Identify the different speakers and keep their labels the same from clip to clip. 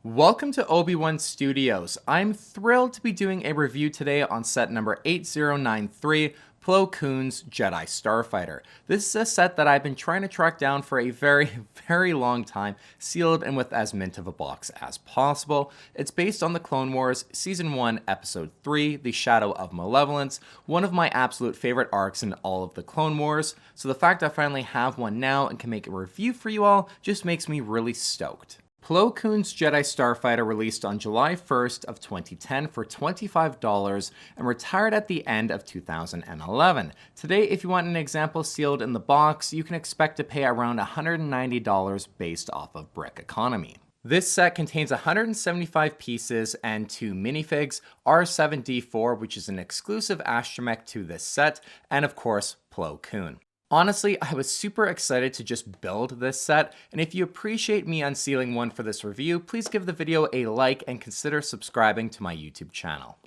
Speaker 1: Welcome to Obi-Wan Studios. I'm thrilled to be doing a review today on set number 8093, Plo Koon's Jedi Starfighter. This is a set that I've been trying to track down for a very long time, sealed and with as mint of a box as possible. It's based on the Clone Wars Season 1, Episode 3, The Shadow of Malevolence, one of my absolute favorite arcs in all of the Clone Wars, so the fact I finally have one now and can make a review for you all just makes me really stoked. Plo Koon's Jedi Starfighter released on July 1st of 2010 for $25 and retired at the end of 2011. Today, if you want an example sealed in the box, you can expect to pay around $190 based off of brick economy. This set contains 175 pieces and 2 minifigs, R7D4, which is an exclusive astromech to this set, and of course, Plo Koon. Honestly, I was super excited to just build this set, and if you appreciate me unsealing one for this review, please give the video a like and consider subscribing to my YouTube channel.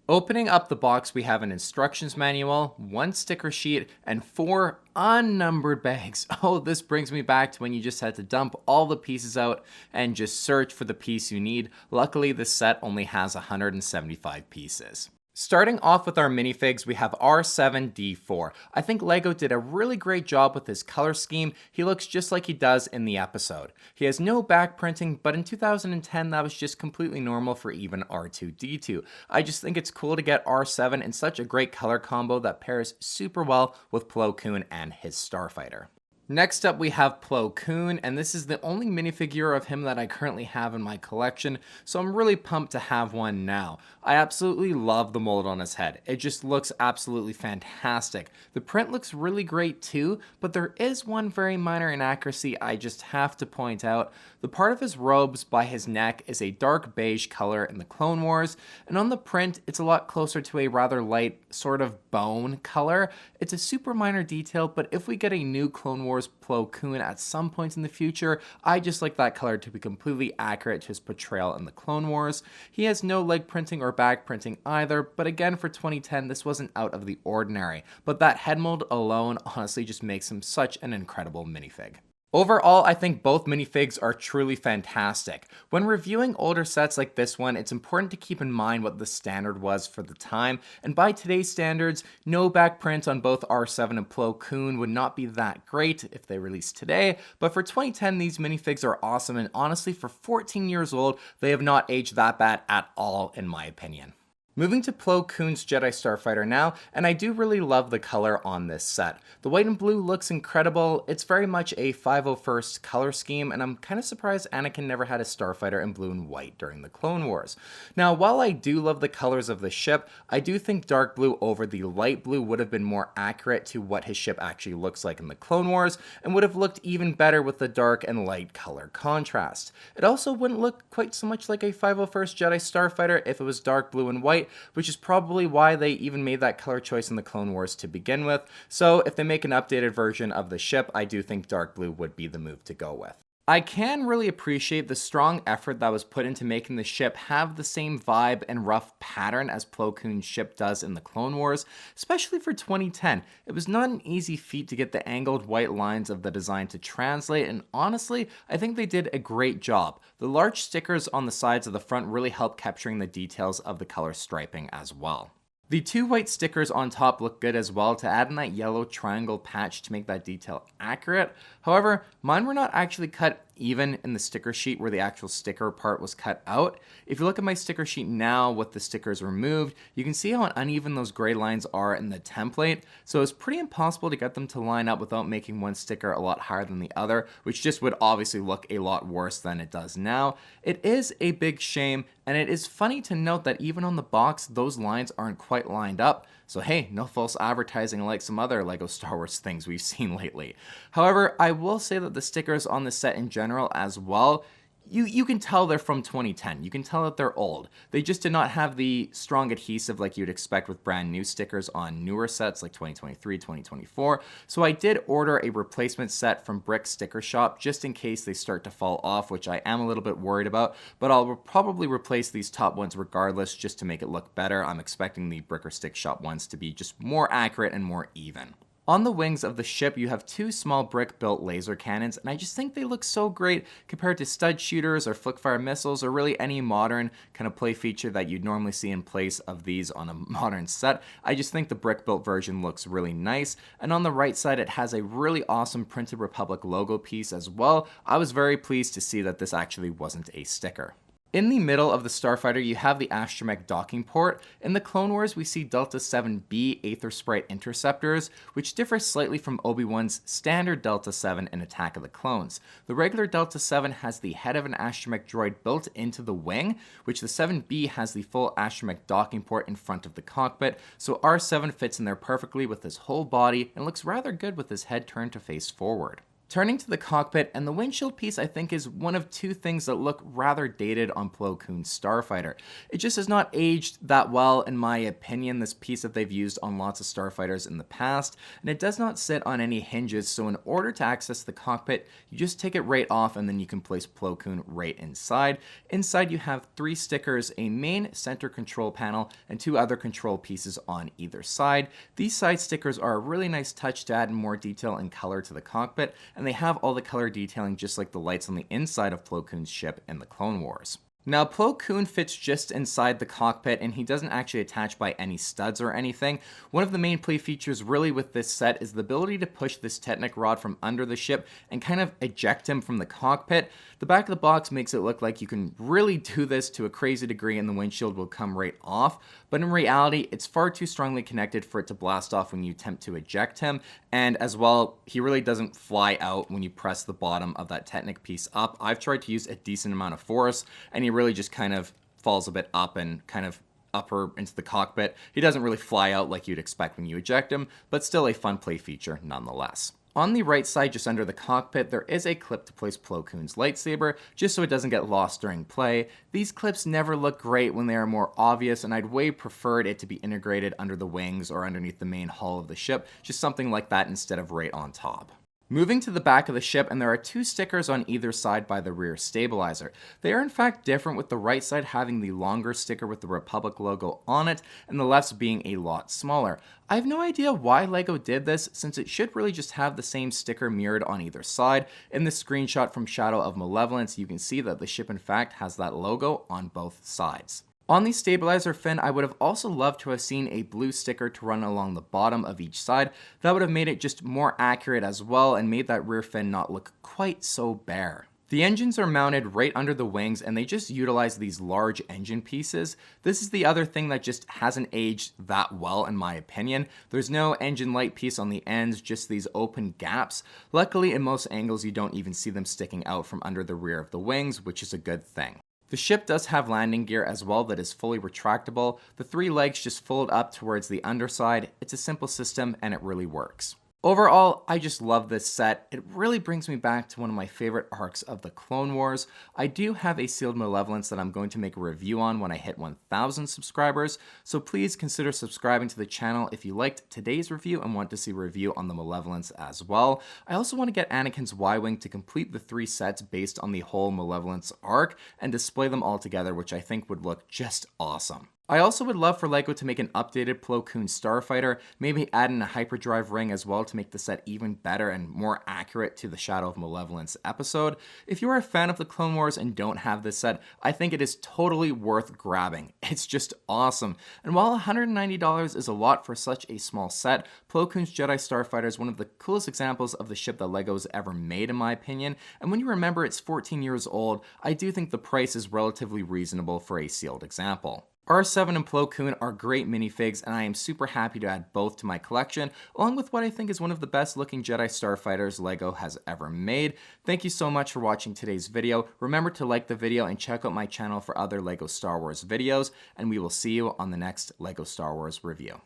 Speaker 1: Opening up the box, we have an instructions manual, 1 sticker sheet, and 4 unnumbered bags. Oh, this brings me back to when you just had to dump all the pieces out and just search for the piece you need. Luckily, this set only has 175 pieces. Starting off with our minifigs, we have R7D4. I think LEGO did a really great job with his color scheme. He looks just like he does in the episode. He has no back printing, but in 2010 that was just completely normal for even R2D2. I just think it's cool to get R7 in such a great color combo that pairs super well with Plo Koon and his Starfighter. Next up we have Plo Koon, and this is the only minifigure of him that I currently have in my collection, so I'm really pumped to have one now. I absolutely love the mold on his head. It just looks absolutely fantastic. The print looks really great too, but there is one very minor inaccuracy I just have to point out. The part of his robes by his neck is a dark beige color in the Clone Wars, and on the print it's a lot closer to a rather light sort of bone color. It's a super minor detail, but if we get a new Clone Wars Plo Koon at some point in the future, I just like that color to be completely accurate to his portrayal in the Clone Wars. He has no leg printing or back printing either, but again for 2010 this wasn't out of the ordinary, but that head mold alone honestly just makes him such an incredible minifig. Overall, I think both minifigs are truly fantastic. When reviewing older sets like this one, it's important to keep in mind what the standard was for the time, and by today's standards, no back print on both R7 and Plo Koon would not be that great if they released today, but for 2010 these minifigs are awesome, and honestly for 14 years old, they have not aged that bad at all in my opinion. Moving to Plo Koon's Jedi Starfighter now, and I do really love the color on this set. The white and blue looks incredible. It's very much a 501st color scheme, and I'm kind of surprised Anakin never had a Starfighter in blue and white during the Clone Wars. Now, while I do love the colors of the ship, I do think dark blue over the light blue would have been more accurate to what his ship actually looks like in the Clone Wars, and would have looked even better with the dark and light color contrast. It also wouldn't look quite so much like a 501st Jedi Starfighter if it was dark blue and white, which is probably why they even made that color choice in the Clone Wars to begin with. So if they make an updated version of the ship, I do think dark blue would be the move to go with. I can really appreciate the strong effort that was put into making the ship have the same vibe and rough pattern as Plo Koon's ship does in the Clone Wars, especially for 2010. It was not an easy feat to get the angled white lines of the design to translate, and honestly, I think they did a great job. The large stickers on the sides of the front really help capturing the details of the color striping as well. The 2 white stickers on top look good as well to add in that yellow triangle patch to make that detail accurate. However, mine were not actually cut even in the sticker sheet where the actual sticker part was cut out. If you look at my sticker sheet now with the stickers removed, you can see how uneven those gray lines are in the template, so it's pretty impossible to get them to line up without making one sticker a lot higher than the other, which just would obviously look a lot worse than it does now. It is a big shame, and it is funny to note that even on the box, those lines aren't quite lined up. So hey, no false advertising like some other LEGO Star Wars things we've seen lately. However, I will say that the stickers on the set in general as well, you can tell they're from 2010. You can tell that they're old. They just did not have the strong adhesive like you'd expect with brand new stickers on newer sets like 2023, 2024. So I did order a replacement set from Brick Sticker Shop just in case they start to fall off, which I am a little bit worried about, but I'll probably replace these top ones regardless just to make it look better. I'm expecting the Brick or Stick Shop ones to be just more accurate and more even. On the wings of the ship, you have two small brick-built laser cannons, and I just think they look so great compared to stud shooters or flick-fire missiles or really any modern kind of play feature that you'd normally see in place of these on a modern set. I just think the brick-built version looks really nice, and on the right side, it has a really awesome Printed Republic logo piece as well. I was very pleased to see that this actually wasn't a sticker. In the middle of the Starfighter, you have the astromech docking port. In the Clone Wars, we see Delta 7B Aether Sprite interceptors, which differ slightly from Obi-Wan's standard Delta 7 in Attack of the Clones. The regular Delta 7 has the head of an astromech droid built into the wing, which the 7B has the full astromech docking port in front of the cockpit, so R7 fits in there perfectly with his whole body and looks rather good with his head turned to face forward. Turning to the cockpit, and the windshield piece I think is one of two things that look rather dated on Plo Koon's Starfighter. It just has not aged that well in my opinion, this piece that they've used on lots of Starfighters in the past, and it does not sit on any hinges, so in order to access the cockpit, you just take it right off and then you can place Plo Koon right inside. Inside you have 3 stickers, a main center control panel, and 2 other control pieces on either side. These side stickers are a really nice touch to add more detail and color to the cockpit, and they have all the color detailing just like the lights on the inside of Plo Koon's ship in the Clone Wars. Now, Plo Koon fits just inside the cockpit, and he doesn't actually attach by any studs or anything. One of the main play features really with this set is the ability to push this Technic rod from under the ship and kind of eject him from the cockpit. The back of the box makes it look like you can really do this to a crazy degree and the windshield will come right off, but in reality, it's far too strongly connected for it to blast off when you attempt to eject him, and as well, he really doesn't fly out when you press the bottom of that Technic piece up. I've tried to use a decent amount of force, and he really just kind of falls a bit up and kind of upper into the cockpit. He doesn't really fly out like you'd expect when you eject him, but still a fun play feature nonetheless. On the right side, just under the cockpit, there is a clip to place Plo Koon's lightsaber, just so it doesn't get lost during play. These clips never look great when they are more obvious, and I'd way preferred it to be integrated under the wings or underneath the main hull of the ship, just something like that instead of right on top. Moving to the back of the ship, and there are 2 stickers on either side by the rear stabilizer. They are in fact different, with the right side having the longer sticker with the Republic logo on it, and the left's being a lot smaller. I have no idea why LEGO did this, since it should really just have the same sticker mirrored on either side. In this screenshot from Shadow of Malevolence, you can see that the ship in fact has that logo on both sides. On the stabilizer fin, I would have also loved to have seen a blue sticker to run along the bottom of each side. That would have made it just more accurate as well and made that rear fin not look quite so bare. The engines are mounted right under the wings, and they just utilize these large engine pieces. This is the other thing that just hasn't aged that well in my opinion. There's no engine light piece on the ends, just these open gaps. Luckily, in most angles you don't even see them sticking out from under the rear of the wings, which is a good thing. The ship does have landing gear as well that is fully retractable. The 3 legs just fold up towards the underside. It's a simple system and it really works. Overall, I just love this set. It really brings me back to one of my favorite arcs of the Clone Wars. I do have a Sealed Malevolence that I'm going to make a review on when I hit 1,000 subscribers, so please consider subscribing to the channel if you liked today's review and want to see a review on the Malevolence as well. I also want to get Anakin's Y-Wing to complete the 3 sets based on the whole Malevolence arc and display them all together, which I think would look just awesome. I also would love for LEGO to make an updated Plo Koon Starfighter, maybe add in a hyperdrive ring as well to make the set even better and more accurate to the Shadow of Malevolence episode. If you are a fan of the Clone Wars and don't have this set, I think it is totally worth grabbing. It's just awesome. And while $190 is a lot for such a small set, Plo Koon's Jedi Starfighter is one of the coolest examples of the ship that LEGO's ever made in my opinion, and when you remember it's 14 years old, I do think the price is relatively reasonable for a sealed example. R7 and Plo Koon are great minifigs, and I am super happy to add both to my collection, along with what I think is one of the best looking Jedi Starfighters LEGO has ever made. Thank you so much for watching today's video. Remember to like the video and check out my channel for other LEGO Star Wars videos, and we will see you on the next LEGO Star Wars review.